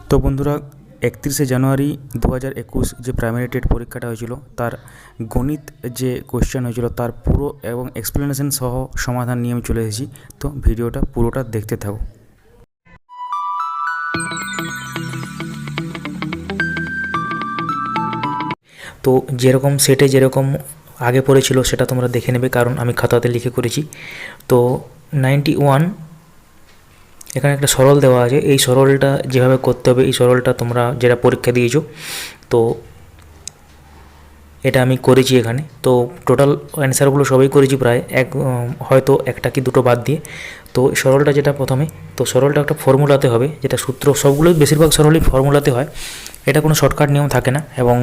তো বন্ধুরা, 31শে জানুয়ারি 2021 যে প্রাইমারি টেট পরীক্ষাটা হয়েছিল তার গণিত যে কোয়েশ্চেন হয়েছিল তার পুরো এবং এক্সপ্লেনেশন সহ সমাধান নিয়ে আমি চলে এসেছি। তো ভিডিওটা পুরোটা দেখতে থাকো। তো যেরকম সেটে যেরকম আগে পড়েছিল সেটা তোমরা দেখে নেবে, কারণ আমি খাতাতে লিখে করেছি। তো 91 এখানে একটা সরল দেওয়া আছে, এই সরলটা যেভাবে করতে হবে, এই সরলটা তোমরা যেটা পরীক্ষা দিয়েছো তো এটা আমি করেছি এখানে। তো টোটাল অ্যান্সারগুলো সবই করেছি প্রায়, হয়তো একটা কি দুটো বাদ দিয়ে। তো সরলটা যেটা প্রথমে, তো সরলটা একটা ফর্মুলাতে হবে, যেটা সূত্র সবগুলোই বেশিরভাগ সরলই ফর্মুলাতে হয়, এটা কোনো শর্টকাট নিয়ম থাকে না। এবং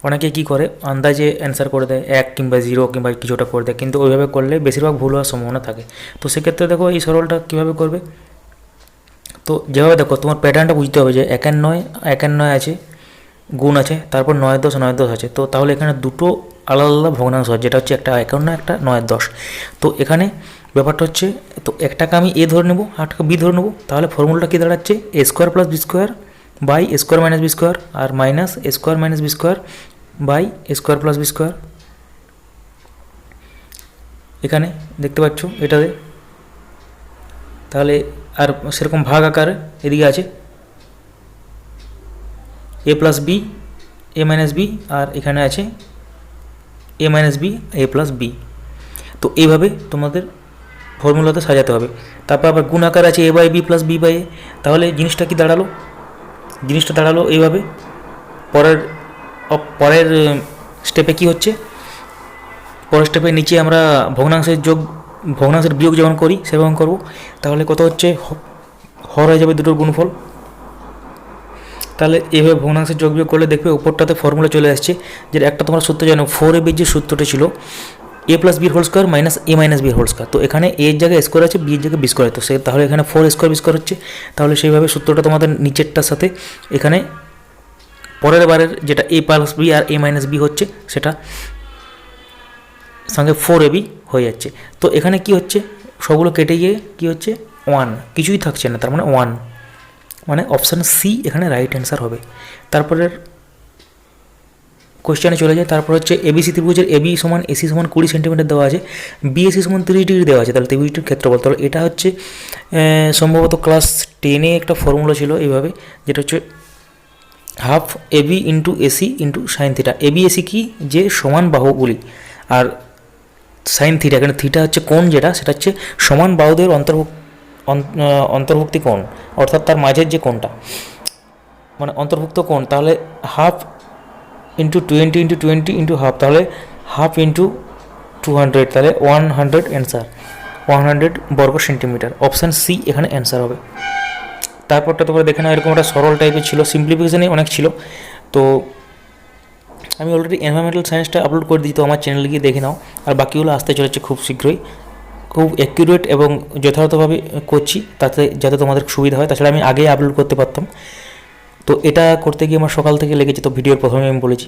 অনেকে কী করে আন্দাজে অ্যান্সার করে দেয়, 1 কিংবা 0 কিংবা কিছুটা করে দেয়, কিন্তু ওইভাবে করলে বেশিরভাগ ভুল হওয়ার সম্ভাবনা থাকে। তো সেক্ষেত্রে দেখো এই সরলটা কীভাবে করবে। তো যেভাবে দেখো তোমার প্যাটার্নটা বুঝতে হবে যে 1-9 আছে, গুণ আছে, তারপর 9-10 আছে। তো তাহলে এখানে দুটো আলাদা আলাদা ভগ্নাংশ আছে, যেটা হচ্ছে একটা 51 একটা 9-10। তো এখানে ব্যাপারটা হচ্ছে, তো একটাকে আমি এ ধরে নেবো, আরটাকে বি ধরে নেবো। তাহলে ফর্মুলাটা কী দাঁড়াচ্ছে, A square plus B square by A square minus B square, আর minus A square minus B square by A square plus B square. এখানে দেখতে পাচ্ছ এটাতে, তাহলে আর সেরকম ভাগ আকার এদিকে আছে এ plus B A minus B, আর এখানে আছে এ minus B A plus B. তো এইভাবে তোমাদের ফর্মুলাতে সাজাতে হবে। তারপর আবার গুণ আকার আছে A by B plus B by A. তাহলে জিনিসটা কি দাঁড়ালো, জিনিসটা দাঁড়ালো এইভাবে। পরের স্টেপে কি হচ্ছে, পরের স্টেপে নিচে আমরা ভগ্নাংশের বিয়োগ যেমন করি সেরকম করব। তাহলে কত হচ্ছে, হর হয়ে যাবে দুটোর গুণফল। তাহলে এইভাবে ভগ্নাংশের যোগ বিয়োগ করলে দেখবে উপরটাতে ফর্মুলা চলে আসছে, যে একটা তোমরা সূত্র জানো 4ab যে সূত্রটা ছিল এ প্লাস বির হোল স্কোয়ার মাইনাস এ মাইনাস বির হোল স্কোয়ার। তো এখানে এর জায়গায় স্কোয়ার আছে, বির জায়গায় বি স্কোয়ার, তো সে তাহলে এখানে 4 স্কোয়ার বি স্কোয়ার হচ্ছে। তাহলে সেইভাবে সূত্রটা তোমাদের নিচেরটার সাথে এখানে পরের বারের যেটা এ প্লাস বি আর এ মাইনাস বি হচ্ছে সেটা সঙ্গে 4ab হয়ে যাচ্ছে। তো এখানে কি হচ্ছে, সবগুলো কেটে গিয়ে কি হচ্ছে 1, কিছুই থাকছে না, তার মানে 1, মানে অপশান সি এখানে রাইট অ্যান্সার হবে। তারপরের কোয়েশ্চেনে চলে যায়। তারপর হচ্ছে এবিসি ত্রিভুজের এবি সমান এসি সমান 20 সেন্টিমিটার দেওয়া আছে, বিএসি সমান 30 ডিগ্রি দেওয়া আছে। তাহলে ত্রিভুজটির ক্ষেত্রফল, তাহলে এটা হচ্ছে সম্ভবত ক্লাস 10-এ একটা ফর্মুলা ছিল এইভাবে, যেটা হচ্ছে half AB into AC into sine theta. AB AC কি, যে সমান বাহুগুলি, আর সাইন থিটা, এখানে থিটা হচ্ছে কোণ, যেটা সেটা হচ্ছে সমান বাহুদের অন্তর্ভুক্তি কোণ, অর্থাৎ তার মাঝের যে কোণটা মানে অন্তর্ভুক্ত কোণ। তাহলে half into 20 into 20 into half, তাহলে হাফ ইন্টু 200, তাহলে 100 অ্যান্সার, 100 বর্গ সেন্টিমিটার। অপশান সি এখানে অ্যান্সার হবে। তারপরটা তোমরা দেখে নাও, এরকম একটা সরল টাইপের ছিল, সিম্পলিফিকেশানে অনেক ছিল। তো আমি অলরেডি এনভায়রনমেন্টাল সায়েন্সটা আপলোড করে দিই, তো আমার চ্যানেলে গিয়ে দেখে নাও। আর বাকিগুলো আসতে চলেছে খুব শীঘ্রই, খুব অ্যাকিউরেট এবং যথাযথভাবে করছি, যাতে তোমাদের সুবিধা হয়। তাছাড়া আমি আগেই আপলোড করতে পারতাম, তো এটা করতে গিয়ে আমার সকাল থেকে লেগেছে। তো ভিডিওর প্রথমে আমি বলেছি।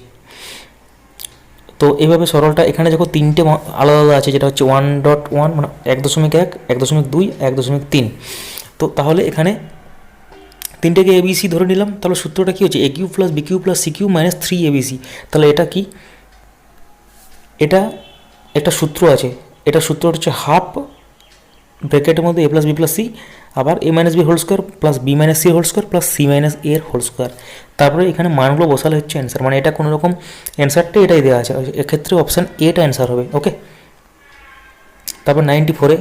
তো এইভাবে সরলটা এখানে যখন তিনটে আলাদা আলাদা আছে, যেটা হচ্ছে 1.1 মানে 1.1 1.2 1.3। তো তাহলে এখানে তিনটেকে এবিসি ধরে নিলাম। তাহলে সূত্রটা কী হচ্ছে, A cube plus B cube plus C cube minus 3abc। তাহলে এটা কি, এটা একটা সূত্র আছে, এটা সূত্র হচ্ছে হাফ ব্র্যাকেটের মধ্যে A plus B plus C, আবার A minus B whole square plus B minus C whole square plus C minus A এর হোল স্কোয়ার। তারপরে এখানে মানগুলো বসালে হচ্ছে অ্যান্সার, মানে এটা কোনো রকম অ্যান্সারটা এটাই দেওয়া আছে, এক্ষেত্রে অপশান এটা অ্যান্সার হবে। ওকে। তারপর 94-এ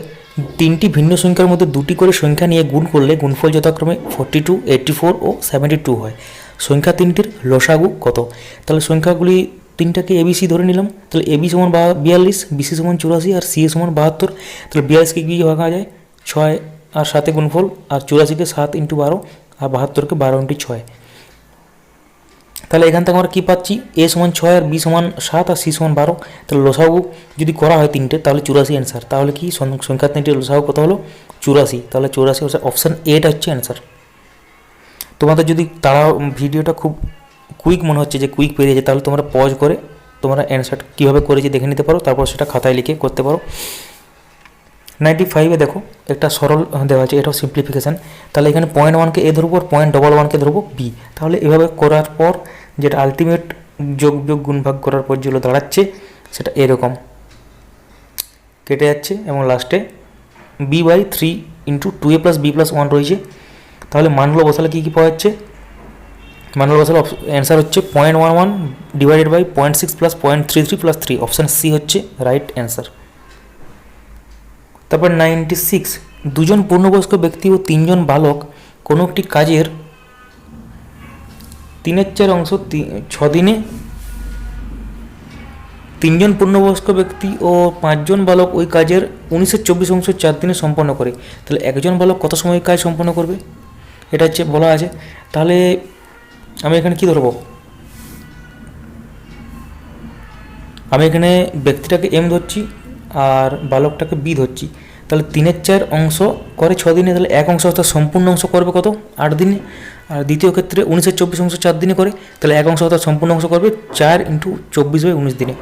তিনটি ভিন্ন সংখ্যার মধ্যে দুটি করে সংখ্যা নিয়ে গুণ করলে গুণফল যথাক্রমে 42, 84 ও 72 হয়। সংখ্যা তিনটির লসাগু কত। তাহলে সংখ্যাগুলি তিনটাকে এবিসি ধরে নিলাম। তাহলে এবি সমান 42, বিসি সমান 84 আর সি সমান 72। তাহলে 42কে কী ভাঙা যায়, 6 আর 7-এ গুণফল, আর 84কে 7 ইন্টু 12, আর 72কে 12 ইন্টু 6। তাহলে এখান থেকে আমরা কী পাচ্ছি, এ সমান 6 আর বি সমান 7 আর সি সমান 12। তাহলে লসাগু যদি করা হয় তিনটে, তাহলে 84 অ্যান্সার। তাহলে কি সংখ্যা তিনটির লসাগু কত হলো, 84। তাহলে 84 অপশান এটা হচ্ছে অ্যান্সার। তোমাদের যদি তারা ভিডিওটা খুব কুইক মনে হচ্ছে, যে কুইক পেরিয়েছে, তাহলে তোমরা পজ করে তোমরা অ্যান্সার কীভাবে করেছি দেখে নিতে পারো, তারপর সেটা খাতায় লিখে করতে পারো। 95-এ দেখো একটা সরল দেওয়া আছে, এটাও সিম্পলিফিকেশান। তাহলে এখানে 0.1কে এ ধরবো আর 0.11কে ধরবো বি। তাহলে এভাবে করার পর যেটা আলটিমেট যোগ বিয়োগ গুণ ভাগ করার পর যেগুলো দাঁড়াচ্ছে সেটা এরকম কেটে যাচ্ছে এবং লাস্টে b/3 into 2a plus b plus 1 রয়েছে। তাহলে মানগুলো বসালে কী কী পাওয়া যাচ্ছে? মানগুলো বসালে অ্যান্সার হচ্ছে 0.11 divided by 0.6 plus 0.33 plus 3, option C হচ্ছে রাইট অ্যান্সার। তারপর 96, দুজন পূর্ণবয়স্ক ব্যক্তি ও 3জন বালক কোনো একটি কাজের 3/4 অংশ 6 দিনে, 3জন পূর্ণবয়স্ক ব্যক্তি ও 5জন বালক ওই কাজের 19/24 অংশ 4 দিনে সম্পন্ন করে। তাহলে একজন বালক কত সময় কাজ সম্পন্ন করবে এটা হচ্ছে বলা আছে। তাহলে আমি এখানে কি ধরবো? আমি এখানে ব্যক্তিটাকে এম ধরছি আর বালকটাকে বি ধরছি। তাহলে 3/4 অংশ করে 6 দিনে, তাহলে এক অংশ অর্থাৎ সম্পূর্ণ অংশ করবে কত? 8 দিনে। আর দ্বিতীয় ক্ষেত্রে 19/24 অংশ 4 দিনে করে, তাহলে এক অংশ অর্থাৎ সম্পূর্ণ অংশ করবে 4 ইন্টু 24/19 দিনে।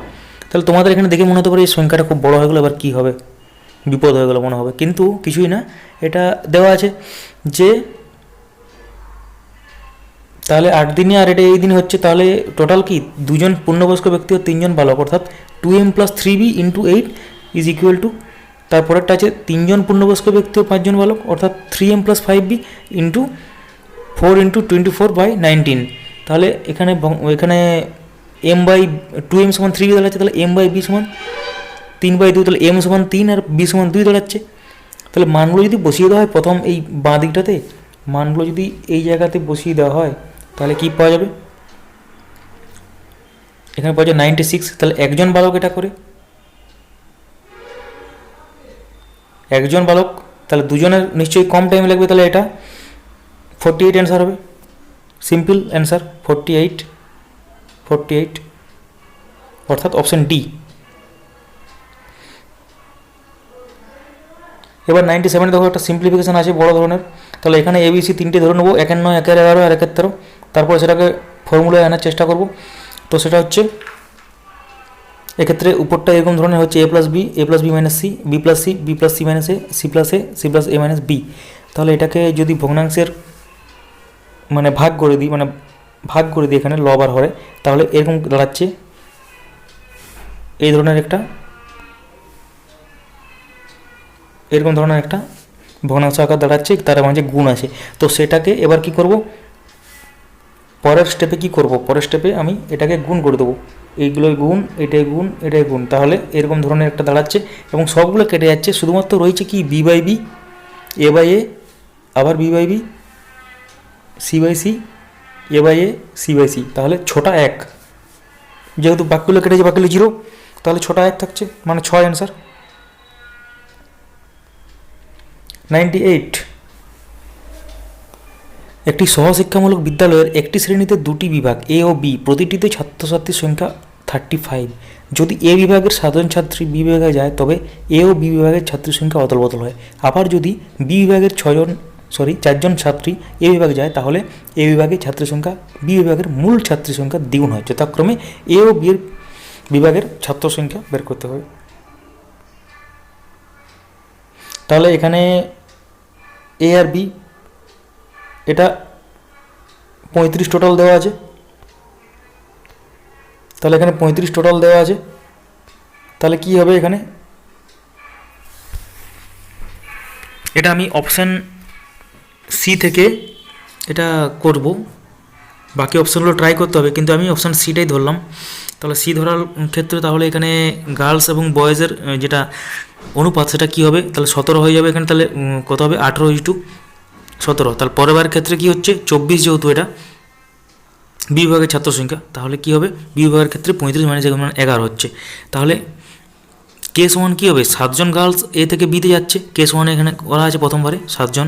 তাহলে তোমাদের এখানে দেখে মনে হতে পারে এই সংখ্যাটা খুব বড় হয়ে গেলো, এবার কী হবে, বিপদ হয়ে গেলো মনে হবে, কিন্তু কিছুই না। এটা দেওয়া আছে যে তাহলে 8 দিনে আর এটা এই দিনে হচ্ছে, তাহলে টোটাল কি দুজন পূর্ণবয়স্ক ব্যক্তি ও 3জন বালক, অর্থাৎ 2m plus 3b into 8 is equal two, তারপরেরটা আছে 3জন পূর্ণবয়স্ক ব্যক্তি ও 5জন বালক, অর্থাৎ 3m plus 5b into 4 into 24/19। তাহলে এখানে m/2m সমান 3b দাঁড়াচ্ছে, তাহলে m/b সমান 3/2, তাহলে m সমান 3 আর b সমান 2 দাঁড়াচ্ছে। তাহলে মানগুলো যদি বসিয়ে দেওয়া হয় প্রথম এই বাঁ দিকটাতে, মানগুলো যদি এই জায়গাতে বসিয়ে দেওয়া হয় তাহলে কি পাওয়া যাবে? এখানে পাওয়া যায় 96। তাহলে একজন বালক এটা করে, একজন বালক, তাহলে দুজনের নিশ্চয়ই কম টাইম লাগবে, তাহলে এটা 48 অ্যান্সার হবে। সিম্পল অ্যান্সার 48, অর্থাৎ অপশান ডি। এবার 97 দেখো একটা সিম্পলিফিকেশান আছে বড় ধরনের। তাহলে এখানে এবিসি 3টে ধরে নেবো, 1 9 1 11 আর 1 13। তারপর সেটাকে ফর্মুলায় আনার চেষ্টা করব। তো সেটা হচ্ছে এক্ষেত্রে উপরটা এরকম ধরনের হচ্ছে a plus B minus C, B plus C minus C plus A minus B. তাহলে এটাকে যদি ভগ্নাংশের মানে ভাগ করে দিই এখানে লব আর হরে, তাহলে এরকম দাঁড়াচ্ছে এই ধরনের একটা ভগ্নাংশ আকার দাঁড়াচ্ছে, তার মাঝে গুণ আছে। তো সেটাকে এবার কি করব, পরের স্টেপে আমি এটাকে গুণ করে দেবো, এইগুলোই গুণ, এটাই গুণ, তাহলে এরকম ধরনের একটা দাঁড়াচ্ছে এবং সবগুলো কেটে যাচ্ছে, শুধুমাত্র রয়েছে কি b/b, a/a, আবার b/b, c/c, a/a, c/c। তাহলে 6টা 1, যেহেতু বাকিগুলো কেটেছে, বাকিগুলো 0, তাহলে 6টা 1 থাকছে, মানে 6 অ্যান্সার। 98, একটি সহশিক্ষামূলক বিদ্যালয়ের একটি শ্রেণীতে 2টি বিভাগ এ ও বি, প্রতিটিতে ছাত্রছাত্রীর সংখ্যা 35। যদি এ বিভাগের 7জন ছাত্রী বি বিভাগে যায় তবে এ ও বি বিভাগের ছাত্রীর সংখ্যা অদলবদল হয়। আবার যদি বি বিভাগের 4জন ছাত্রী এ বিভাগে যায় তাহলে এ বিভাগের ছাত্রীর সংখ্যা বি বিভাগের মূল ছাত্রীর সংখ্যা দ্বিগুণ হয়। যথাক্রমে এ ও বি বিভাগের ছাত্র সংখ্যা বের করতে হবে। তাহলে এখানে এ আর বি এটা 35 টোটাল দেওয়া আছে, তাহলে এখানে 35 টোটাল দেওয়া আছে। তাহলে কি হবে এখানে, এটা আমি অপশান সি থেকে এটা করব, বাকি অপশানগুলো ট্রাই করতে হবে, কিন্তু আমি অপশান সিটাই ধরলাম। তাহলে সি ধরার ক্ষেত্রে তাহলে এখানে গার্লস এবং বয়েজের যেটা অনুপাত সেটা কী হবে, তাহলে 17 হয়ে যাবে এখানে। তাহলে কত হবে, 18:17। তাহলে পরের ক্ষেত্রে কি হচ্ছে 24, যেহেতু এটা বি বিভাগের ছাত্র সংখ্যা, তাহলে কি হবে বি বিভাগের ক্ষেত্রে 35 - 11 হচ্ছে। তাহলে কেস 1 কী হবে, 7জন গার্লস এ থেকে বিতে যাচ্ছে, কেস 1 এখানে করা আছে প্রথমবারে 7জন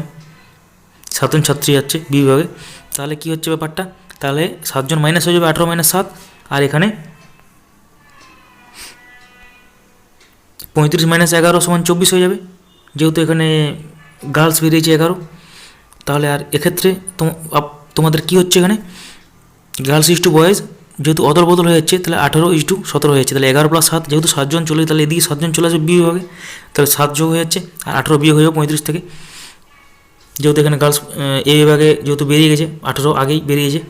ছাত্রী যাচ্ছে বি বিভাগে। তাহলে কি হচ্ছে ব্যাপারটা, তাহলে 7জন মাইনাস হয়ে যাবে, 18 - 7, আর এখানে 35 - 11 = 24 হয়ে যাবে, যেহেতু এখানে গার্লস বেরিয়েছে 11। তাহলে আর এক্ষেত্রে তোমাদের কি হচ্ছে, এখানে গার্লস ইজ টু বয়েজ যেহেতু অদল বদল হয়ে যাচ্ছে, তাহলে 18:17 হয়ে যাচ্ছে, তাহলে 11 + 7, যেহেতু 7 জন চলে, তাহলে এদিকে 7 জন চলে আসবে বি বিভাগে, তাহলে 7 যোগ হয়ে যাচ্ছে, আর 18 বিয়োগ হয়ে যাবে 35 থেকে, যেহেতু এখানে গার্লস এ বিভাগে যেহেতু বেরিয়ে গেছে, 18 আগেই বেরিয়েছে,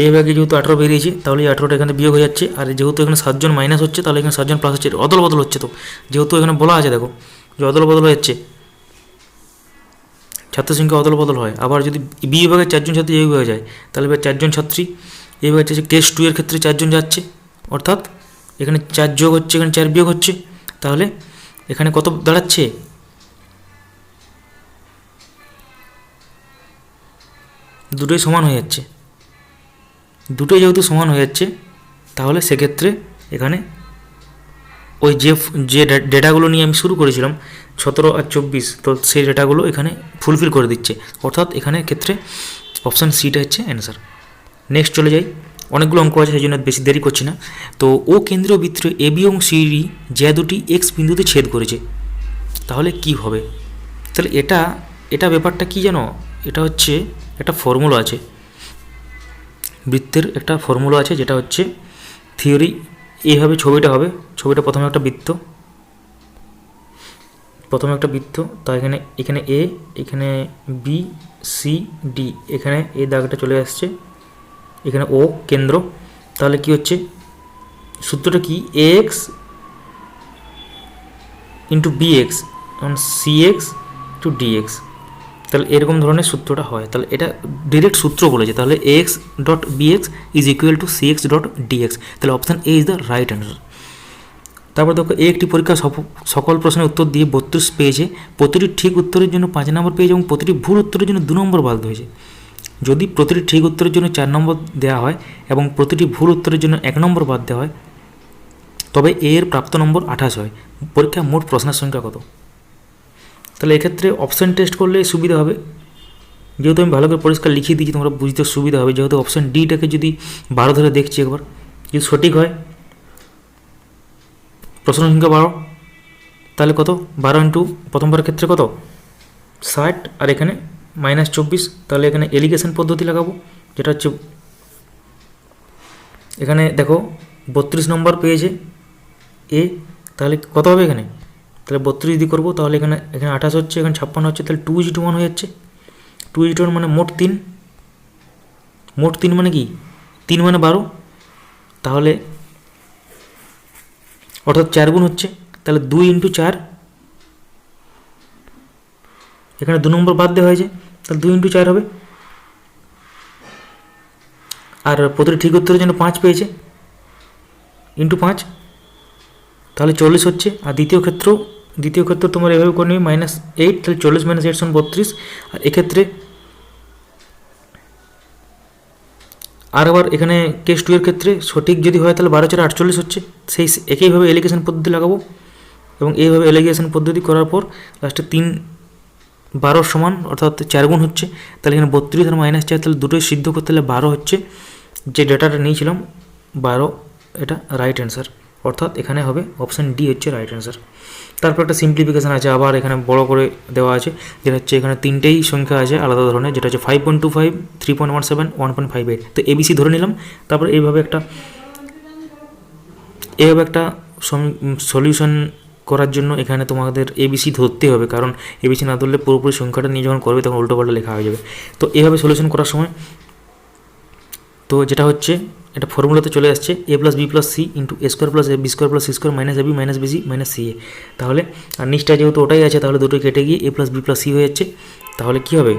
এ বিভাগে যেহেতু 18 বেরিয়েছে, তাহলে এই 18টা এখানে বিয়োগ হয়ে যাচ্ছে, আর যেহেতু এখানে 7 জন মাইনাস হচ্ছে, তাহলে এখানে 7 জন প্লাস হচ্ছে, অদল বদল হচ্ছে। তো যেহেতু এখানে বলা আছে দেখো যে অদল বদল হয়ে যাচ্ছে, ছাত্র সংখ্যা অদল বদল হয়। আবার যদি বি বিভাগে 4 জন ছাত্রী এ বিভাগে যায়, তাহলে এবার 4 জন ছাত্রী এই বিভাগে যাচ্ছে, কেস 2 এর ক্ষেত্রে 4 জন যাচ্ছে, অর্থাৎ এখানে 4 যোগ হচ্ছে, এখানে 4 বিয়োগ হচ্ছে, তাহলে এখানে কত দাঁড়াচ্ছে, দুটোই সমান হয়ে যাচ্ছে। দুটোই যেহেতু সমান হয়ে যাচ্ছে, তাহলে সেক্ষেত্রে এখানে ওই যে ডেটাগুলো নিয়ে আমি শুরু করেছিলাম 17 আর 24, তো সেই ডেটাগুলো এখানে ফুলফিল করে দিচ্ছে, অর্থাৎ এখানে ক্ষেত্রে অপশান সিটা হচ্ছে অ্যান্সার। নেক্সট চলে যাই, অনেকগুলো অঙ্ক আছে, সেই জন্য বেশি দেরি করছি না। তো ও কেন্দ্রীয় বৃত্ত এ বি এবং সিডি যে দুটি এক্স বিন্দুতে ছেদ করেছে, তাহলে কি হবে? তাহলে এটা ব্যাপারটা কি জানো, এটা হচ্ছে একটা ফর্মুলা আছে, বৃত্তের একটা ফর্মুলা আছে, যেটা হচ্ছে থিওরি। এইভাবে ছবিটা হবে, ছবিটা প্রথমে একটা বৃত্ত, তা এখানে এ, এখানে বি, সি, ডি, এখানে এই দাগটা চলে আসছে, এখানে ও কেন্দ্র। তাহলে কি হচ্ছে, সূত্রটা কি, A X into B X C X to D X, তাহলে এরকম ধরনের সূত্রটা হয়। তাহলে এটা ডিরেক্ট সূত্র বলেছে, তাহলে A X dot B X is equal to C X dot D X, তাহলে option A is the right answer. তারপর দেখো, একটি পরীক্ষা সকল প্রশ্নের উত্তর দিয়ে 32 পেয়েছে, প্রতিটি ঠিক উত্তরের জন্য 5 নম্বর পেয়েছে এবং প্রতিটি ভুল উত্তরের জন্য 2 নম্বর বাদ হয়েছে। যদি প্রতিটি ঠিক উত্তরের জন্য 4 নম্বর দেওয়া হয় এবং প্রতিটি ভুল উত্তরের জন্য 1 নম্বর বাদ দেওয়া হয়, তবে এর প্রাপ্ত নম্বর 28 হয়। পরীক্ষায় মোট প্রশ্নের সংখ্যা কত? তাহলে এক্ষেত্রে অপশান টেস্ট করলে সুবিধা হবে, যেহেতু আমি ভালো করে পরিষ্কার লিখিয়ে দিয়েছি, তোমরা বুঝতে সুবিধা হবে। যেহেতু অপশান ডিটাকে যদি 12 ধরে দেখছি একবার, যদি সঠিক হয়, প্রশ্ন সংখ্যা 12, তাহলে কত, 12 ইন্টু প্রথমবারের ক্ষেত্রে কত 60, আর এখানে -24, তাহলে এখানে এলিগেশন পদ্ধতি লাগাবো, যেটা হচ্ছে এখানে দেখো 32 নম্বর পেয়েছে এ, তাহলে কত হবে এখানে, তাহলে 32 যদি করবো, তাহলে এখানে 28 হচ্ছে, এখানে 56 হচ্ছে, তাহলে 2:1 হয়ে যাচ্ছে। 2:1 মানে মোট 3, মানে কি 3 মানে 12, তাহলে অর্থাৎ 4 গুণ হচ্ছে, তাহলে 2 ইন্টু 4, এখানে 2 নম্বর বাদ দেওয়া হয়েছে, তাহলে 2 ইন্টু 4 হবে। আর প্রতিটি ঠিক উত্তরের জন্য 5 পেয়েছে, ইন্টু 5, তাহলে 40 হচ্ছে। আর দ্বিতীয় ক্ষেত্র তোমার এভাবে করে নেবে -8, তাহলে 40 - 8 = 32। আর এক্ষেত্রে আর আবার এখানে কেস 2 এর ক্ষেত্রে সঠিক যদি হয়, তাহলে 12 × 4 = 48 হচ্ছে। সেই একইভাবে এলিগেশন পদ্ধতি লাগাবো, এবং এইভাবে এলিগেশন পদ্ধতি করার পর লাস্টে 3 12 সমান, অর্থাৎ 4 গুণ হচ্ছে, তাহলে এখানে 32 আর -4, তাহলে দুটোই সিদ্ধ করতে হলে 12 হচ্ছে, যে ডেটাটা নিয়েছিলাম 12, এটা রাইট অ্যান্সার, অর্থাৎ এখানে হবে অপশান ডি হচ্ছে রাইট অ্যান্সার। তারপর একটা সিম্পলিফিকেশান আছে, আবার এখানে বড় করে দেওয়া আছে, যেটা হচ্ছে এখানে 3টেই সংখ্যা আছে আলাদা ধরনের, যেটা হচ্ছে 5.25, 3.17, 1.58, তো এবিসি ধরে নিলাম। তারপর এইভাবে একটা সলিউশন করার জন্য এখানে তোমাদের এবিসি ধরতে হবে, কারণ এবিসি না ধরলে পুরোপুরি সংখ্যাটা নিয়ে যখন করবে তখন উল্টোপাল্টা লেখা হয়ে যাবে। তো এইভাবে সলিউশন করার সময়, তো যেটা হচ্ছে এটা ফর্মুলাতে চলে আসছে, a + b + c * a² + b² + c² - ab - bc - ca, তাহলে আর নিচটা যেহেতু ওটাই আছে, তাহলে দুটোই কেটে গিয়ে a + b + c হয়ে যাচ্ছে, তাহলে কী হবে,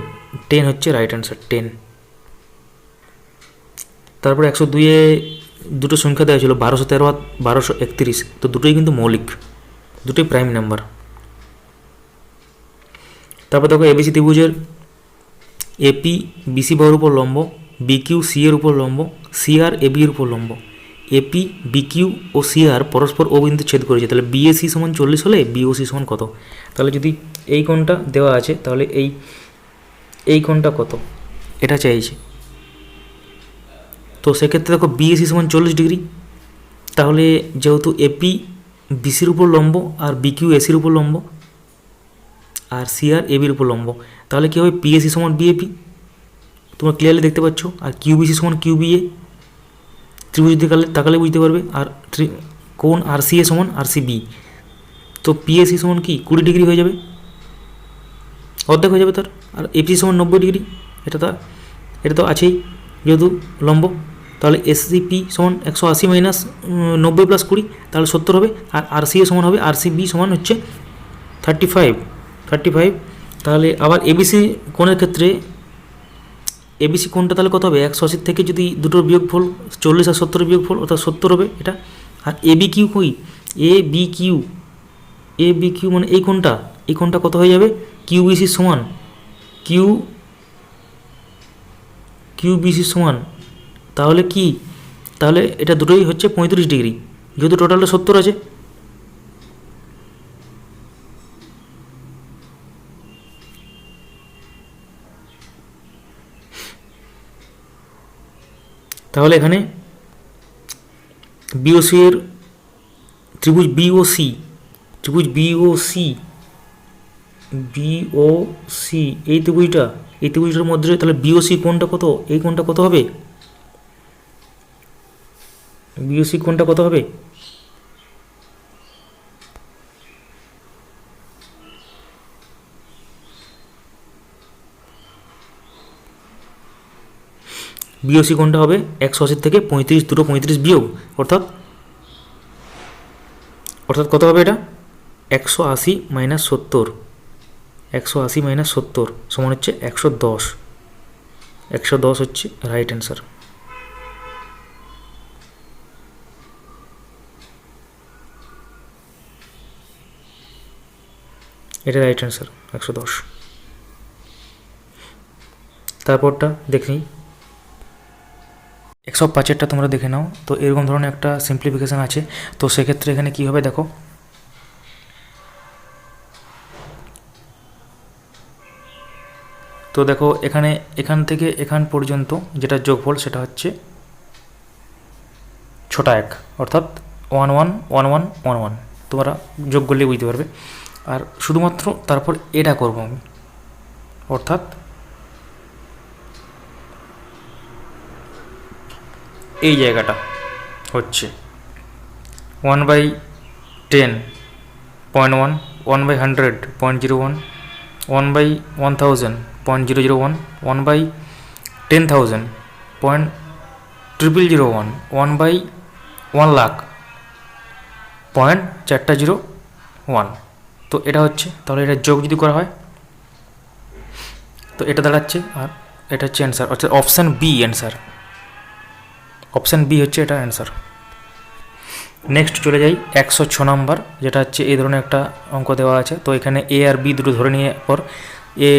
10 হচ্ছে রাইট অ্যান্সার, 10। তারপর 102-এ দুটো সংখ্যা দেওয়া ছিল 1213 আর 1231, তো দুটোই কিন্তু মৌলিক, দুটোই প্রাইম নাম্বার। তারপর দেখো, এবিসি ত্রিভুজের এপি বিসি বাহুর উপর লম্ব, বিকিউ সি এর উপর লম্ব, সিআর এবি এর উপর লম্ব। এপি বিকিউ ও সিআর পরস্পর ও বিন্দু ছেদ করেছে, তাহলে বিএসি = 40 হলে বিওসি = কত? তাহলে যদি এই কোণটা দেওয়া আছে, তাহলে এই কোণটা কত এটা চাইছে, তো সেক্ষেত্রে দেখো বিএসি = 40 ডিগ্রি, তাহলে যেহেতু এপি বিসির উপর লম্ব, আর বিকিউ এসির উপর লম্ব, আর সিআর এবির উপর লম্ব, তাহলে কী হবে, পিএসি = বিএপি, তোমরা ক্লিয়ারলি দেখতে পাচ্ছ, আর কিউবিসি = কিউবিএ, ত্রিভুজ দিকে তাকালে বুঝতে পারবে। আর কোণ আর সি এ সমান আর সি বি, তো পিএসি সমান কি 20 ডিগ্রি হয়ে যাবে, অর্ধেক হয়ে যাবে তার। আর এপিসি সমান 90 ডিগ্রি, এটা তো আছেই যেহেতু লম্ব। তাহলে এসসিপি সমান 180 মাইনাস 90 প্লাস 20, তাহলে 70 হবে। আর আরসি এ সমান হবে আরসিবি সমান হচ্ছে 35। তাহলে আবার এবিসি কোণের ক্ষেত্রে এবিসি কোণটা তাহলে কত হবে, 180 থেকে যদি দুটোর বিয়োগফল 40 আর 70 বিয়োগফল অর্থাৎ 70 হবে এটা। আর এবি কিউ কই, এ বি কিউ মানে এই কোণটা কত হয়ে যাবে, কিউবিসি সমান কিউবিসি সমান তাহলে কি, তাহলে এটা দুটোই হচ্ছে 35 ডিগ্রি, যেহেতু টোটালটা 70 আছে। তাহলে এখানে বিওসি এর ত্রিভুজ বিওসি এই ত্রিভুজটার মধ্যে তাহলে বিওসি কোণটা কত, এই কোণটা কত হবে, বিওসি কোণটা কত হবে, বিওসি কোণটা হবে 180 থেকে 35, দুটো 35 বিয়োগ, অর্থাৎ কত হবে এটা, 180 মাইনাস 70, 180 মাইনাস 70 সমান হচ্ছে 110 হচ্ছে রাইট অ্যান্সার। এটা রাইট অ্যান্সার 110। তারপরটা দেখে নিই, 105-এরটা তোমরা দেখে নাও। তো এরকম ধরনের একটা সিম্পলিফিকেশান আছে, তো সেক্ষেত্রে এখানে কী হবে দেখো, তো দেখো এখান থেকে এখান পর্যন্ত যেটা যোগফল সেটা হচ্ছে ছোটা 1, অর্থাৎ 1 1 1 1 1 1, তোমরা যোগ করলে বুঝতে পারবে। আর শুধুমাত্র তারপর এটা করবো আমি, অর্থাৎ এই জায়গাটা হচ্ছে 1/10 0.1, 1/100 0.01, 1/1000 0.001, 1/10,000 0.0001, 1/1 লাখ 0.401। তো এটা হচ্ছে, তাহলে এটা যোগ যদি করা হয় তো এটা দাঁড়াচ্ছে, আর এটা হচ্ছে অ্যান্সার, অর্থাৎ option B answer, option B হচ্ছে এটা অ্যান্সার। নেক্সট চলে যাই 106 নাম্বার, যেটা হচ্ছে এই ধরনের একটা অঙ্ক দেওয়া আছে। তো এখানে এ আর বি দুটো ধরে নিয়ে পর A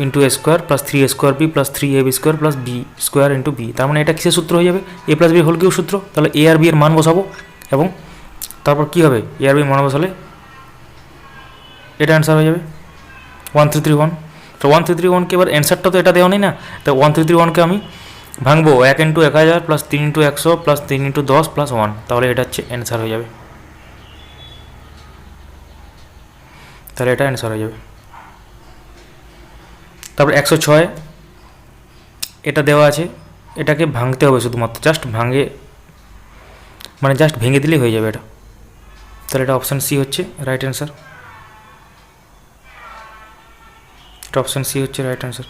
into A square plus 3a² B plus 3ab² plus B square into B, তার মানে এটা কিসের সূত্র হয়ে যাবে, A plus B whole cube সূত্র। তাহলে এ আর বি এর মান বসাবো এবং তারপর কী হবে, এ আর বি মান বসালে এটা অ্যান্সার হয়ে যাবে 1331। তো 1331কে এবার অ্যান্সারটা তো এটা দেওয়া নেই না, তো 1331কে আমি ভাঙবো 1 × 1000 প্লাস 3 × 100 প্লাস 3 × 10 প্লাস 1, তাহলে এটা হচ্ছে অ্যান্সার হয়ে যাবে, তাহলে এটা অ্যান্সার হয়ে যাবে। তারপর 106 এটা দেওয়া আছে, এটাকে ভাঙতে হবে শুধুমাত্র, জাস্ট ভেঙে দিলেই হয়ে যাবে এটা, তাহলে এটা অপশান সি হচ্ছে রাইট অ্যান্সার, এটা অপশান সি হচ্ছে রাইট অ্যান্সার।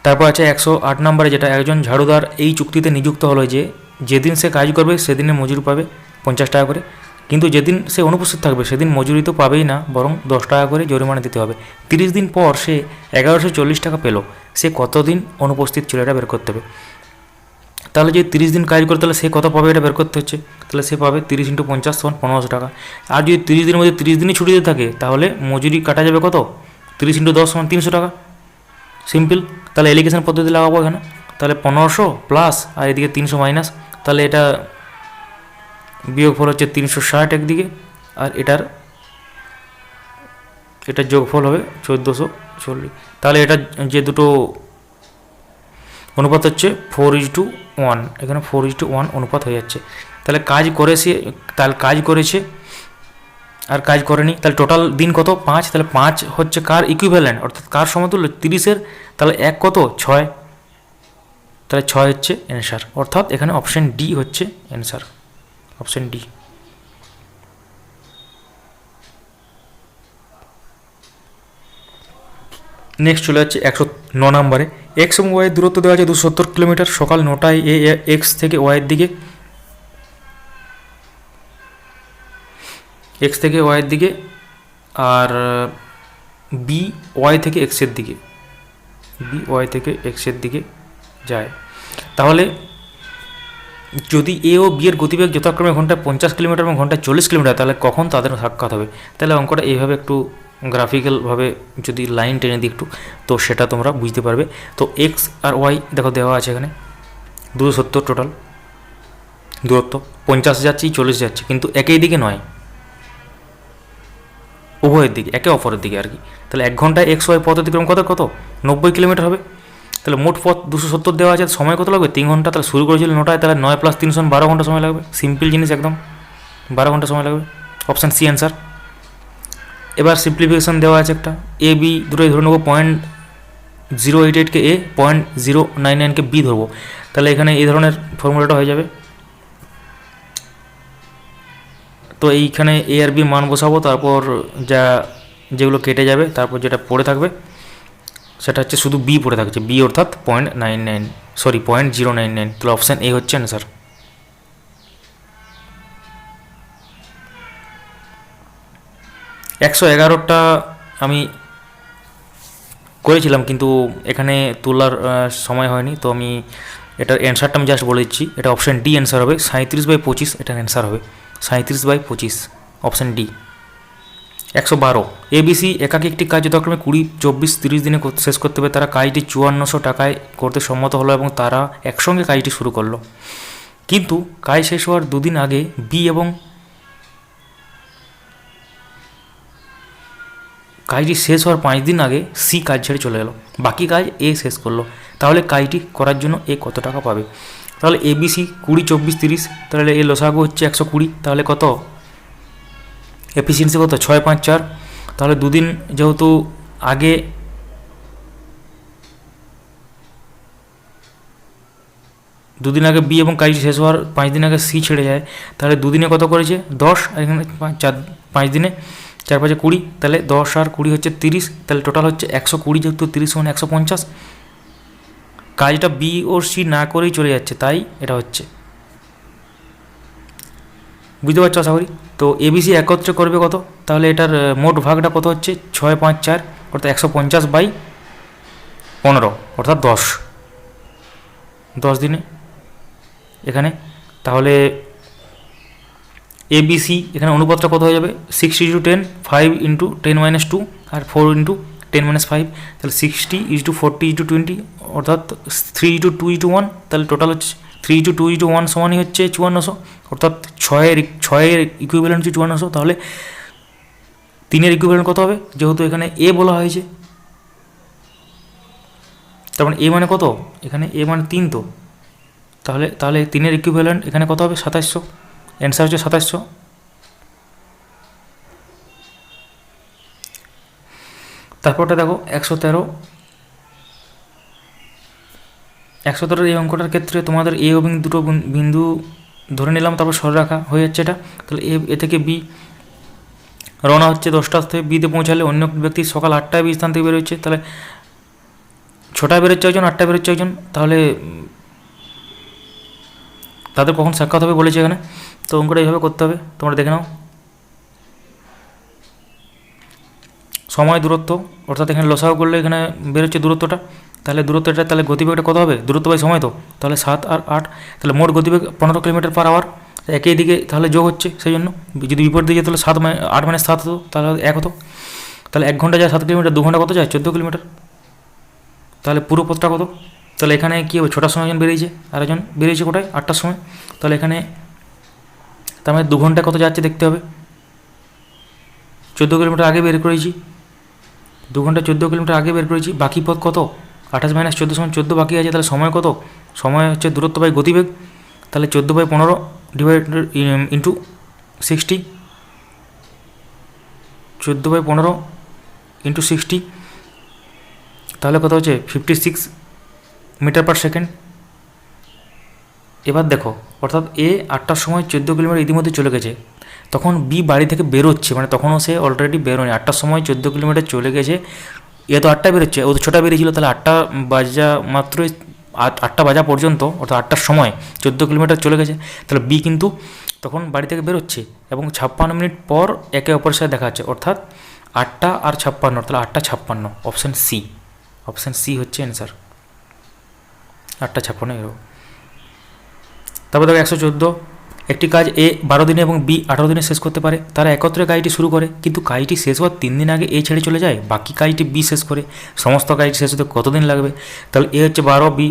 তারপর আছে 108 নম্বরে, যেটা একজন ঝাড়ুদার এই চুক্তিতে নিযুক্ত হলো যে যেদিন সে কাজ করবে সেদিনে মজুরি পাবে 50 টাকা করে, কিন্তু যেদিন সে অনুপস্থিত থাকবে সেদিন মজুরি তো পাবেই না, বরং 10 টাকা করে জরিমানা দিতে হবে। 30 দিন পর সে 1140 টাকা পেল, সে কতদিন অনুপস্থিত ছিল এটা বের করতে হবে। তাহলে যদি 30 দিন কাজ করে তাহলে সে কত পাবে এটা বের করতে হচ্ছে, তাহলে সে পাবে 30 × 50 = 1500 টাকা। আর যদি 30 দিনের মধ্যে 30 দিনই ছুটিতে থাকে তাহলে মজুরি কাটা যাবে কত, 30 × 10 = 300 টাকা, সিম্পল। তাহলে এলিগেশন পদ্ধতি লাগাবো এখানে, তাহলে 1500 প্লাস আর এদিকে 300 মাইনাস, তাহলে এটা বিয়োগফল হচ্ছে 360 একদিকে, আর এটার যোগফল হবে 1440। তাহলে এটা যে দুটো অনুপাত হচ্ছে 4:1, এখানে 4:1 অনুপাত হয়ে যাচ্ছে। তাহলে কাজ করেছে আর কাজ করেনি, তাহলে টোটাল দিন কত 5, তাহলে 5 হচ্ছে কার ইকুইভ্যালেন্ট, অর্থাৎ কার সমতুল্য 30-এর, তাহলে 1 কত 6, তাহলে 6 হচ্ছে অ্যান্সার, অর্থাৎ এখানে অপশান ডি হচ্ছে অ্যান্সার, অপশান ডি। নেক্সট চলে যাচ্ছে 109 নম্বরে। এক্স এবং ওয়াইয়ের দূরত্ব দেওয়া আছে 270 কিলোমিটার। সকাল 9টায় এ এক্স থেকে ওয়াইয়ের দিকে, এক্স থেকে ওয়াইয়ের দিকে, আর বি ওয়াই থেকে এক্সের দিকে, বি ওয়াই থেকে এক্সের দিকে যায়। তাহলে যদি এ ও বি এর গতিবেগ যথাক্রমে ঘন্টায় 50 কিলোমিটার এবং ঘন্টায় 40 কিলোমিটার, তাহলে কখন তাদের সাক্ষাৎ হবে? তাহলে অঙ্কটা এইভাবে একটু গ্রাফিক্যালভাবে যদি লাইন টেনে দিই একটু, তো সেটা তোমরা বুঝতে পারবে। তো এক্স আর ওয়াই দেখো দেওয়া আছে এখানে 270 টোটাল দূরত্ব, 50 যাচ্ছি 40 যাচ্ছে, কিন্তু একই দিকে নয়, উভয়ের দিকে, একে অপরের দিকে আর কি। তাহলে 1 ঘন্টায় এক্স ওয়াই পথ অতিক্রম কত 90 কিলোমিটার হবে। তাহলে মোট পথ 270 দেওয়া আছে, সময় কত লাগবে? 3 ঘন্টা। তাহলে শুরু করেছিল 9টায়, তাহলে 9 + 3 = 12 ঘন্টা সময় লাগবে। সিম্পল জিনিস একদম, 12 ঘন্টা সময় লাগবে, অপশান সি অ্যান্সার। এবার সিম্পলিফিকেশান দেওয়া আছে একটা, এ বি দুটোই ধরে নেবো, 0.088কে এ, 0.099কে বি ধরবো। তাহলে এখানে এই ধরনের ফর্মুলাটা হয়ে যাবে। তো এইখানে এ আর বি মান বসাবো, তারপর যেগুলো কেটে যাবে, তারপর যেটা পড়ে থাকবে সেটা হচ্ছে শুধু বি পড়ে থাকছে, বি অর্থাৎ 0.99। তাহলে অপশান এ হচ্ছে অ্যান্সার। একশো 11টা আমি করেছিলাম, কিন্তু এখানে তোলার সময় হয়নি, তো আমি এটার অ্যান্সারটা আমি জাস্ট বলে দিচ্ছি। এটা অপশান ডি অ্যান্সার হবে, 37/25 এটার অ্যান্সার হবে, 37/25 অপশান ডি। 112, এবিসি একাকি একটি কাজ যথাক্রমে 20, 24, 30 দিনে শেষ করতে হবে। তারা কাজটি 5400 টাকায় করতে সম্মত হলো এবং তারা একসঙ্গে কাজটি শুরু করলো। কিন্তু কাজ শেষ হওয়ার 2 দিন আগে বি এবং কাজটি শেষ হওয়ার 5 দিন আগে সি কাজ ছেড়ে চলে গেল, বাকি কাজ এ শেষ করলো। তাহলে কাজটি করার জন্য এ কত টাকা পাবে? তাহলে এবিসি 20, 24, 30, তাহলে এ লসাগু হচ্ছে 120। তাহলে কত এফিসিয়েন্সি কত? 6, 5, 4। তাহলে 2 দিন যেহেতু আগে, 2 দিন আগে বি এবং কাজটি শেষ হওয়ার 5 দিন আগে সি ছেড়ে যায়, তাহলে 2 দিনে কত করেছে? 10, আর এখানে 5 দিনে 4, 5, 20, তাহলে 10 আর 20 হচ্ছে 30। তাহলে টোটাল হচ্ছে 120, যেহেতু 30 = 150। কাজটা বি ও সি না করেই চলে যাচ্ছে, তাই এটা হচ্ছে, বুঝতে পারছো আশা করি। তো এবিসি একত্রে করবে কত? তাহলে এটার মোট ভাগটা কত হচ্ছে? 6, 5, 4, অর্থাৎ 150/15, অর্থাৎ 10 দিনে এখানে। তাহলে এবিসি এখানে অনুপাতটা কত হয়ে যাবে? 6:10, 5 × 10 - 2, আর 4 × 10 - 5। তাহলে 60:40:20, অর্থাৎ 3:2:1। তাহলে টোটাল হচ্ছে 3:2:1 সমানই হচ্ছে 5400, অর্থাৎ 6-এর ইকুইভ্যালেন্ট হচ্ছে 5400। তাহলে 3-এর ইকুইভ্যালেন্ট কত হবে? যেহেতু এখানে এ বলা হয়েছে, তার মানে এ মানে কত? এখানে এ মানে 3, তো তাহলে 3-এর ইকুইভ্যালেন্ট এখানে কত হবে? 2700। অ্যান্সার হচ্ছে 2700। তারপরটা দেখো 113 এই অঙ্কটার ক্ষেত্রে তোমাদের এ ও বি দুটো বিন্দু ধরে নিলাম, তারপর সরলরেখা হয়ে যাচ্ছে এটা। তাহলে এ থেকে বি রওনা হচ্ছে 10টা থেকে বিতে পৌঁছালে, অন্য ব্যক্তি সকাল 8টায় বি স্থান থেকে বেরোচ্ছে। তাহলে 6টায় বেরোচ্ছে একজন, 8টায় বেরোচ্ছে একজন, তাহলে তাদের কখন সাক্ষাৎ হবে বলেছে এখানে। তো অঙ্কটা এইভাবে করতে হবে, তোমরা দেখে নাও। সময়, দূরত্ব, অর্থাৎ এখানে লসাগু করলে এখানে বেরোচ্ছে দূরত্বটা, তাহলে দূরত্বটা, তাহলে গতিবেগটা কত হবে? দূরত্ব বাই সময়, তো তাহলে 7 আর 8, তাহলে মোট গতিবেগ 15 কিলোমিটার/আওয়ার। একই দিকে তাহলে যোগ হচ্ছে, সেই জন্য যদি বিপরীত দিকে তাহলে 8 - 7 হতো, তাহলে 1 হতো। তাহলে 1 ঘন্টা যায় 7 কিলোমিটার, 2 ঘন্টা কত যায়? 14 কিলোমিটার। তাহলে পুরো পথটা কত? তাহলে এখানে কী হবে? 6টার সময় একজন বেরিয়েছে, আর একজন বেরিয়েছে কোটায় 8টার সময়। তাহলে এখানে তার মানে 2 ঘন্টা কত যাচ্ছে দেখতে হবে। 14 কিলোমিটার আগে বের করেছি, 2 ঘন্টা 14 কিলোমিটার আগে বের করেছি। বাকি পথ কত? 28 - 14 = 14 বাকি আছে। তাহলে সময় কত? সময় হচ্ছে দূরত্ব বাই গতিবেগ। তাহলে 14/15 × 60, 14/15 × 60, তাহলে কত হচ্ছে? 56 মিটার/সেকেন্ড। এবার দেখো, অর্থাৎ এ 8টার সময় 14 কিলোমিটার ইতিমধ্যে চলে গেছে, তখন বি বাড়ি থেকে বেরোচ্ছে, মানে তখনও সে অলরেডি বেরোয়নি, 8টার সময় 14 কিলোমিটার চলে গেছে, এ তো 8টায় বেরোচ্ছে, ও তো 6টা বেরিয়েছিল, তাহলে 8টা বাজা মাত্রই 8টা বাজা পর্যন্ত, অর্থাৎ 8টার সময় 14 কিলোমিটার চলে গেছে, তাহলে বি কিন্তু তখন বাড়ি থেকে বেরোচ্ছে এবং 56 মিনিট পর একে অপরের সাথে দেখা যাচ্ছে, অর্থাৎ 8টা আর 56, তাহলে 8টা 56, অপশান সি হচ্ছে অ্যান্সার, 8টা 56 এরকম। তারপর দেখো 114, একটি কাজ এ 12 দিনে এবং বি 18 দিনে শেষ করতে পারে, তারা একত্রে কাজটি শুরু করে, কিন্তু কাজটি শেষ হওয়ার 3 দিন আগে এ ছেড়ে চলে যায়, বাকি কাজটি বি শেষ করে, সমস্ত কাজটি শেষ হতে কত দিন লাগবে? তাহলে এ হচ্ছে 12, বি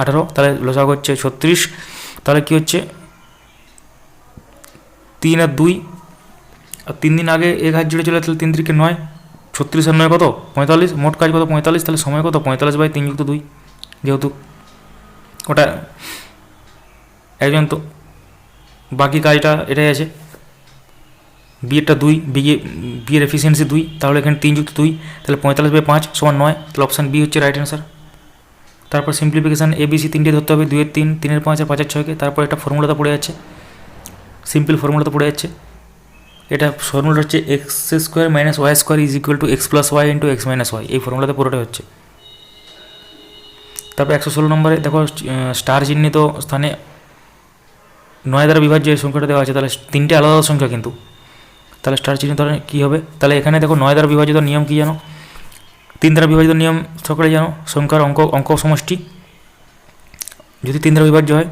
18, তাহলে লসাগু হচ্ছে 36, তাহলে কী হচ্ছে 3 আর 2, আর 3 দিন আগে এ কাজ ছেড়ে চলে, তাহলে 3 3 9, 36 আর 9 কত 45, মোট কাজ কত 45, তাহলে সময় কত 45/3 + 2, যেহেতু ওটা একজন, তো বাকি কাজটা এটাই আছে, বিয়েরটা 2, বিয়ের এফিসিয়েন্সি 2, তাহলে এখানে 3 + 2, তাহলে 45/5 = 9, তাহলে অপশান বি হচ্ছে রাইট অ্যান্সার। তারপর সিম্পলিফিকেশান ABC 3টে ধরতে হবে, 2 এর 3, 3 এর 5 আর 5 এর 6কে, তারপর একটা ফর্মুলাতে পড়ে যাচ্ছে, সিম্পল ফর্মুলাতে পড়ে যাচ্ছে, এটা ফর্মুলা হচ্ছে x² - y² = x + y × x - y, এই ফর্মুলাতে পুরোটা হচ্ছে। তারপর 116 নম্বরে দেখো, স্টার চিহ্নিত স্থানে 9 দ্বারা বিভাজ্য এই সংখ্যাটা দেওয়া আছে, তাহলে 3টে আলাদা সংখ্যা কিন্তু, তাহলে স্টার চিহ্নিত কী হবে? তাহলে এখানে দেখো 9 দ্বারা বিভাজিত নিয়ম কী জানো, 3 দ্বারা বিভাজিত নিয়ম সকলে জানো, সংখ্যার অঙ্ক সমষ্টি যদি 3 দ্বারা বিভাজ্য হয়,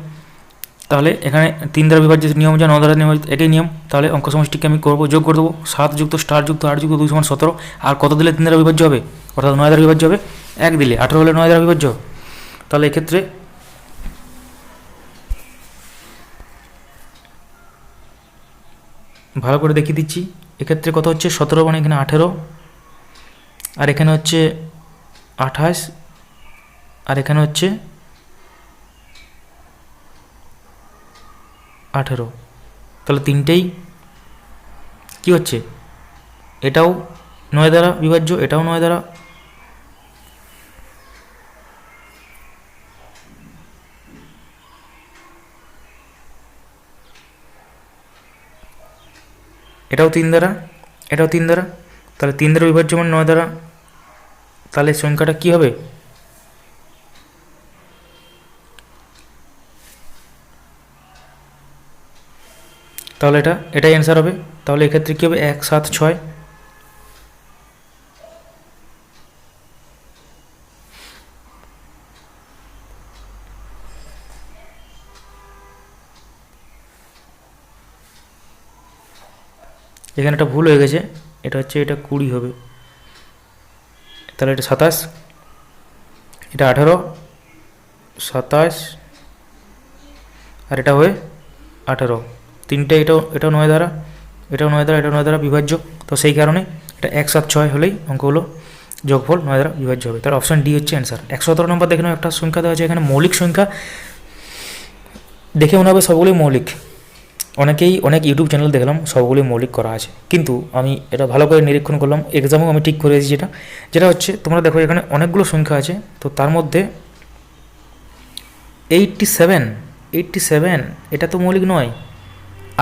তাহলে এখানে 3 দ্বারা বিভাজ্য নিয়ম যা 9 দ্বারা বিভাজিত একই নিয়ম, তাহলে অঙ্ক সমষ্টিকে আমি করবো, যোগ করে দেবো, 7 যুক্ত স্টার যুক্ত 8 যুক্ত 2 = 17, আর কত দিলে 3 দ্বারা বিভাজ্য হবে, অর্থাৎ 9 দ্বারা বিভাজ্য হবে, 1 দিলে, 18 হলে 9 দ্বারা বিভাজ্য, তাহলে এক্ষেত্রে ভালো করে দেখিয়ে দিচ্ছি, এক্ষেত্রে কত হচ্ছে 17, মানে এখানে 18, আর এখানে হচ্ছে 28, আর এখানে হচ্ছে 18, তাহলে তিনটেই কী হচ্ছে, এটাও 9 দ্বারা বিভাজ্য, এটাও 9 দ্বারা, এটাও 3 দ্বারা, এটাও 3 দ্বারা, তাহলে 3 দ্বারা বিভাজ্য মানে 9 দ্বারা, তাহলে সংখ্যাটা কী হবে, তাহলে এটাই অ্যান্সার হবে। তাহলে এক্ষেত্রে কী হবে, 1 7 6, এখানে একটা ভুল হয়ে গেছে, এটা হচ্ছে এটা 20 হবে, তাহলে এটা 27, এটা 18, 27, আর এটা হয়ে 18, তিনটে, এটাও 9 দ্বারা, এটাও 9 দ্বারা, এটাও 9 দ্বারা বিভাজ্য, তো সেই কারণে এটা 1 7 6 হলেই অঙ্কগুলো যোগফল 9 দ্বারা বিভাজ্য হবে, তার অপশান ডি হচ্ছে অ্যান্সার। 117 নম্বর দেখে নাও, একটা সংখ্যা দেওয়া আছে এখানে, মৌলিক সংখ্যা, দেখে মনে হবে সবগুলোই মৌলিক, অনেক ইউটিউব চ্যানেল দেখলাম সবগুলোই মৌলিক করা আছে, কিন্তু আমি এটা ভালো করে নিরীক্ষণ করলাম, এক্সামেও আমি ঠিক করে দিয়েছি, যেটা হচ্ছে তোমরা দেখো এখানে অনেকগুলো সংখ্যা আছে, তো তার মধ্যে 87, এটা তো মৌলিক নয়,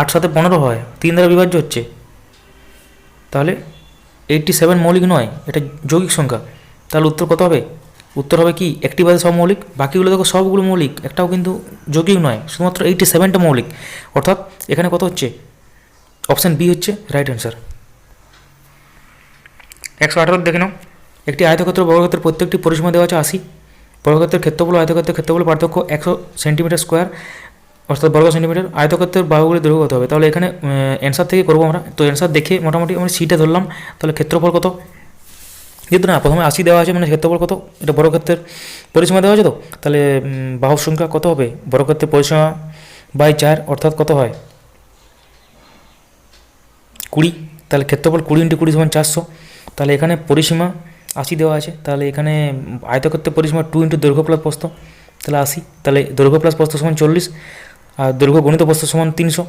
8 7 15 হয়, 3 দ্বারা বিভাজ্য হচ্ছে, তাহলে 87 মৌলিক নয়, এটা যৌগিক সংখ্যা, তাহলে উত্তর কত হবে, উত্তর হবে কি, একটি বাদে সব মৌলিক, বাকিগুলো দেখো সবগুলো মৌলিক, একটাও কিন্তু যৌগিক নয়, শুধুমাত্র 87টা মৌলিক, অর্থাৎ এখানে কত হচ্ছে, অপশান বি হচ্ছে রাইট অ্যান্সার। 118 দেখে নাও, একটি আয়তক্ষেত্র বর্গক্ষেত্রের প্রত্যেকটি পরিসীমা দেওয়া আছে 80, বর্গক্ষেত্রের ক্ষেত্রফল আয়তক্ষেত্রের ক্ষেত্রফল পার্থক্য 100 সেন্টিমিটার স্কোয়ার, অর্থাৎ বর্গ সেন্টিমিটার, আয়তক্ষেত্রের বাহুগুলি দৈর্ঘ্য কত হবে, তাহলে এখানে অ্যান্সার থেকে করবো আমরা, তো অ্যান্সার দেখে মোটামুটি আমরা সিটা ধরলাম, তাহলে ক্ষেত্রফল কত, যেহেতু না প্রথমে 80 দেওয়া আছে, মানে ক্ষেত্রফল কত, এটা বর্গক্ষেত্রের পরিসীমা দেওয়া আছে, তো তাহলে বাহুর সংখ্যা কত হবে, বর্গক্ষেত্রের পরিসীমা বাই 4, অর্থাৎ কত হয় 20, তাহলে ক্ষেত্রফল 20 × 20 = 400, তাহলে এখানে পরিসীমা 80 দেওয়া আছে, তাহলে এখানে আয়তক্ষেত্রের পরিসীমা 2 × দৈর্ঘ্য প্লাস প্রস্থ, তাহলে 80, তাহলে দৈর্ঘ্য প্লাস প্রস্থ = 40, আর দৈর্ঘ্য গণিত প্রস্থ = 300,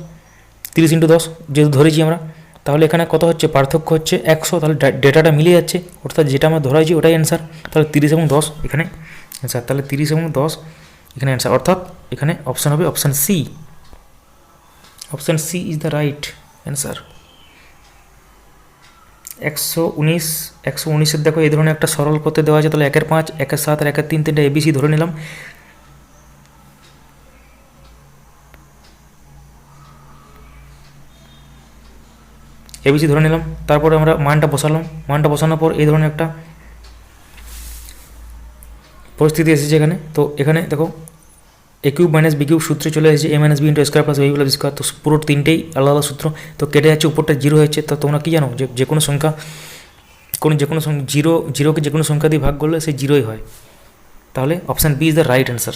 30 × 10 যেহেতু ধরেছি আমরা, তাহলে এখানে কত হচ্ছে, পার্থক্য হচ্ছে 100, তাহলে ডেটাটা মিলে যাচ্ছে, অর্থাৎ যেটা আমরা ধরাইছি ওটাই অ্যান্সার, তাহলে 30 এবং 10 এখানে অ্যান্সার, তাহলে 30 এবং 10 এখানে অ্যান্সার, অর্থাৎ এখানে অপশান হবে option C. Option C is the right answer. 119 দেখো এই ধরনের একটা সরল করতে দেওয়া আছে, তাহলে 1-এর 5, 1-এর 7 আর 1-এর 3 তিনটা এবিসি ধরে নিলাম। এবিসি ধরে নিলাম, তারপরে আমরা মানটা বসালাম। মানটা বসানোর পর এই ধরনের একটা পরিস্থিতি এসেছে এখানে। তো এখানে দেখো A cube minus B cube সূত্রে চলে এসেছে, A minus B into square plus B plus square. তো পুরো তিনটেই আলাদা আলাদা সূত্র, তো কেটে যাচ্ছে, উপরটা জিরো হয়েছে। তো তোমরা কি জানো যে যে কোনো সংখ্যা জিরোকে যে কোনো সংখ্যা দিয়ে ভাগ করলে সে জিরোই হয়। তাহলে option B is the right answer.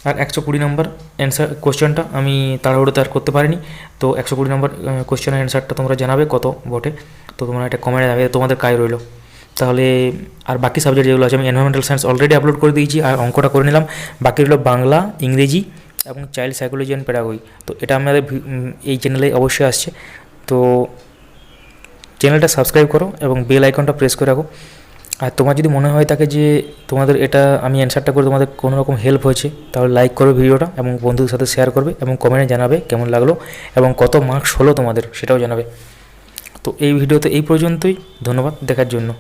আর 120 নম্বর অ্যান্সার কোশ্চেনটা আমি তাড়াহুড়োতে আর করতে পারিনি, তো 120 নম্বর কোশ্চেনের অ্যান্সারটা তোমরা জানাবে কত বটে, তো তোমরা এটা কমেন্টে জানাবে, তোমাদের কাজ রইলো। তাহলে আর বাকি সাবজেক্ট যেগুলো আছে আমি এনভায়রনমেন্টাল সায়েন্স অলরেডি আপলোড করে দিয়েছি, আর অঙ্কটা করে নিলাম। বাকি রইল বাংলা, ইংরেজি এবং চাইল্ড সাইকোলজি অ্যান্ড প্যাডাগজি। তো এটা আমাদের এই চ্যানেলে অবশ্যই আসছে, তো চ্যানেলটা সাবস্ক্রাইব করো এবং বেল আইকনটা প্রেস করে রাখো। আর তোমার যদি মনে হয় থাকে যে তোমাদের এটা আমি অ্যান্সারটা করে তোমাদের কোনো রকম হেল্প হয়েছে, তাহলে লাইক করবে ভিডিওটা এবং বন্ধুদের সাথে শেয়ার করবে এবং কমেন্টে জানাবে কেমন লাগলো এবং কত মার্কস হলো তোমাদের সেটাও জানাবে। তো এই ভিডিওতে এই পর্যন্তই, ধন্যবাদ দেখার জন্য।